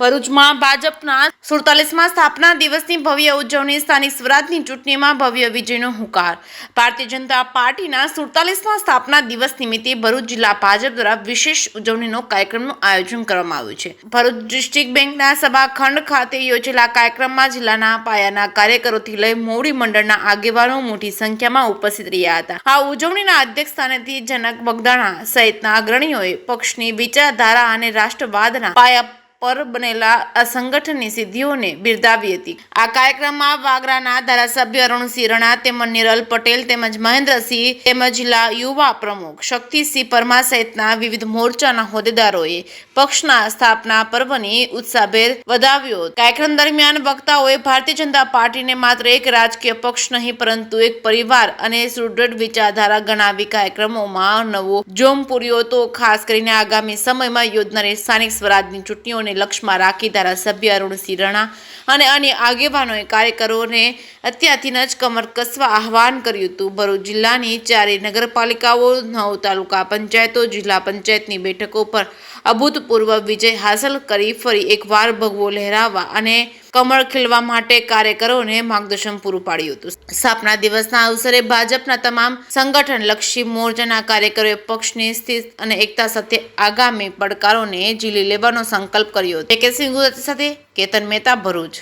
ભરૂચમાં ભાજપના 47મા સ્થાપના દિવસની ભવ્ય ઉજવણી, સ્થાનિક સ્વરાજની ચૂંટણીમાં ભવ્ય વિજયનો હુંકાર। ભારતીય જનતા પાર્ટીના 47મા સ્થાપના દિવસ નિમિત્તે ભરૂચ જિલ્લા ભાજપ દ્વારા વિશેષ ઉજવણીનો કાર્યક્રમનું આયોજન કરવામાં આવ્યું છે। ભરૂચ ડિસ્ટ્રિક્ટ બેંકના સભાખંડ ખાતે યોજેલા કાર્યક્રમમાં જિલ્લાના પાયાના કાર્યકરોથી લઈ મોવડી મંડળના આગેવાનો મોટી સંખ્યામાં ઉપસ્થિત રહ્યા હતા। આ ઉજવણીના અધ્યક્ષ સ્થાનેથી જનક બગદાણા સહિતના અગ્રણીઓએ પક્ષની વિચારધારા અને રાષ્ટ્રવાદના પાયા પર બનેલા આ સંગઠનની સિદ્ધિઓને બિરદાવી હતી। આ કાર્યક્રમમાં વાગરાના ધારાસભ્ય અરુણસિંહ રણા તેમજ નિરલ પટેલ તેમજ મહેન્દ્રસિંહ તેમજ જિલ્લા યુવા પ્રમુખ શક્તિસિંહ પરમાર સહિતના વિવિધ મોરચાના હોદ્દેદારોએ પક્ષના સ્થાપના પર્વની ઉત્સાહભેર વધાવ્યો। કાર્યક્રમ દરમિયાન વક્તાઓએ ભારતીય જનતા પાર્ટીને માત્ર એક રાજકીય પક્ષ નહીં પરંતુ એક પરિવાર અને સુદૃઢ વિચારધારા ગણાવી કાર્યક્રમોમાં નવો જોમ પૂર્યો તો ખાસ કરીને આગામી સમયમાં યોજનારી સ્થાનિક સ્વરાજની ચૂંટણીઓને લક્ષ્યમાં રાખી ધારાસભ્ય અરુણસિંહ રણા અને અન્ય આગેવાનોએ કાર્યકરોને અત્યારથી જ કમર કસવા આહવાન કર્યું હતું। ભરૂચ જિલ્લાની 4 નગરપાલિકાઓ 9 તાલુકા પંચાયતો જિલ્લા પંચાયતની બેઠકો પર અભૂતપૂર્વ વિજય હાંસલ કરી ફરી એકવાર ભગવો લહેરાવવા અને કમળ ખીલવા માટે કાર્યકરોને માર્ગદર્શન પૂરું પાડ્યું હતું। સ્થાપના દિવસના અવસરે ભાજપના તમામ સંગઠન લક્ષી મોરચાના કાર્યકરોએ પક્ષની સ્થિતિ અને એકતા સાથે આગામી પડકારોને ઝીલી લેવાનો સંકલ્પ કર્યો। કેકેસિંહ ગુજરાતી સાથે કેતન મહેતા, ભરૂચ।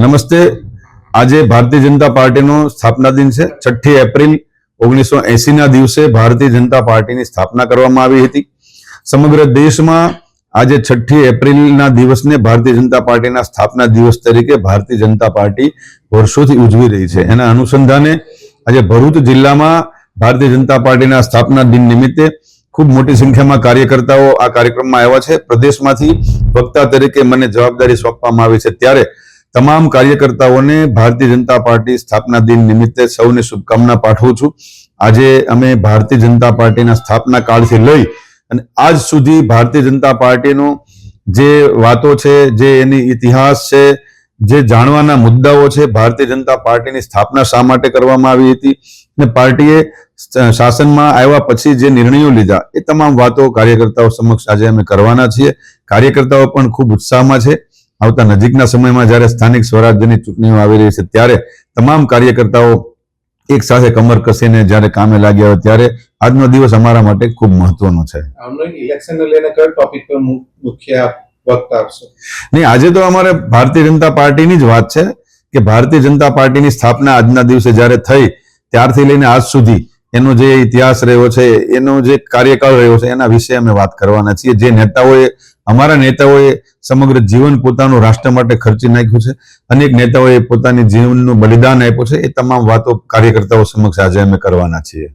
નમસ્તે। આજે ભારતીય જનતા પાર્ટીનો સ્થાપના દિન છે। 6 એપ્રિલ 1980 ના દિવસે ભારતીય જનતા પાર્ટીની સ્થાપના કરવામાં આવી હતી। સમગ્ર દેશમાં આજે 6 એપ્રિલના દિવસને ભારતીય જનતા પાર્ટીના સ્થાપના દિવસ તરીકે ભારતીય જનતા પાર્ટી વર્ષોથી ઉજવી રહી છે। એના અનુસંધાને આજે ભરૂચ જિલ્લામાં ભારતીય જનતા પાર્ટીના સ્થાપના દિન નિમિત્તે ખૂબ મોટી સંખ્યામાં કાર્યકર્તાઓ આ કાર્યક્રમમાં આવ્યા છે। પ્રદેશમાંથી વક્તા તરીકે મને જવાબદારી સોંપવામાં આવી છે, ત્યારે તમામ કાર્યકર્તાઓને ભારતીય જનતા પાર્ટી સ્થાપના દિન નિમિત્તે સૌને શુભકામના પાઠવું છું। આજે અમે ભારતીય જનતા પાર્ટીના સ્થાપના કાળથી લઈ અને આજ સુધી ભારતીય જનતા પાર્ટીનો જે વાતો છે, જે એની ઇતિહાસ છે, જે જાણવાના મુદ્દાઓ છે, ભારતીય જનતા પાર્ટીની સ્થાપના શા માટે કરવામાં આવી હતી અને પાર્ટીએ શાસનમાં આવ્યા પછી જે નિર્ણયો લીધા એ તમામ વાતો કાર્યકર્તાઓ સમક્ષ આજે અમે કરવાના છીએ। કાર્યકર્તાઓ પણ ખૂબ ઉત્સાહમાં છે। આવતા નજીકના સમયમાં જ્યારે સ્થાનિક સ્વરાજ્યની ચૂંટણીઓ આવી રહી છે ત્યારે તમામ કાર્યકર્તાઓ એક સાથે કમર કસીને જ્યારે કામે લાગ્યા હોય ત્યારે આજનો દિવસ અમારા માટે ખૂબ મહત્વનો છે। ઇલેક્શનને લઈને કયો ટોપિક પર મુખ્ય વક્તા આપશો? નહીં, આજે તો અમારે ભારતીય જનતા પાર્ટીની જ વાત છે કે ભારતીય જનતા પાર્ટીની સ્થાપના આજના દિવસે જ્યારે થઈ ત્યારથી લઈને આજ સુધી એનો જે ઇતિહાસ રહ્યો છે, એનો જે કાર્યકાળ રહ્યો છે, એના વિશે અમે વાત કરવાના છીએ। જે નેતાઓએ, અમારા નેતાઓએ સમગ્ર જીવન પોતાનું રાષ્ટ્ર માટે ખર્ચી નાખ્યું છે, અનેક નેતાઓએ પોતાની જીવનનું બલિદાન આપ્યું છે, એ તમામ વાતો કાર્યકર્તાઓ સમક્ષ આજે અમે કરવાના છીએ।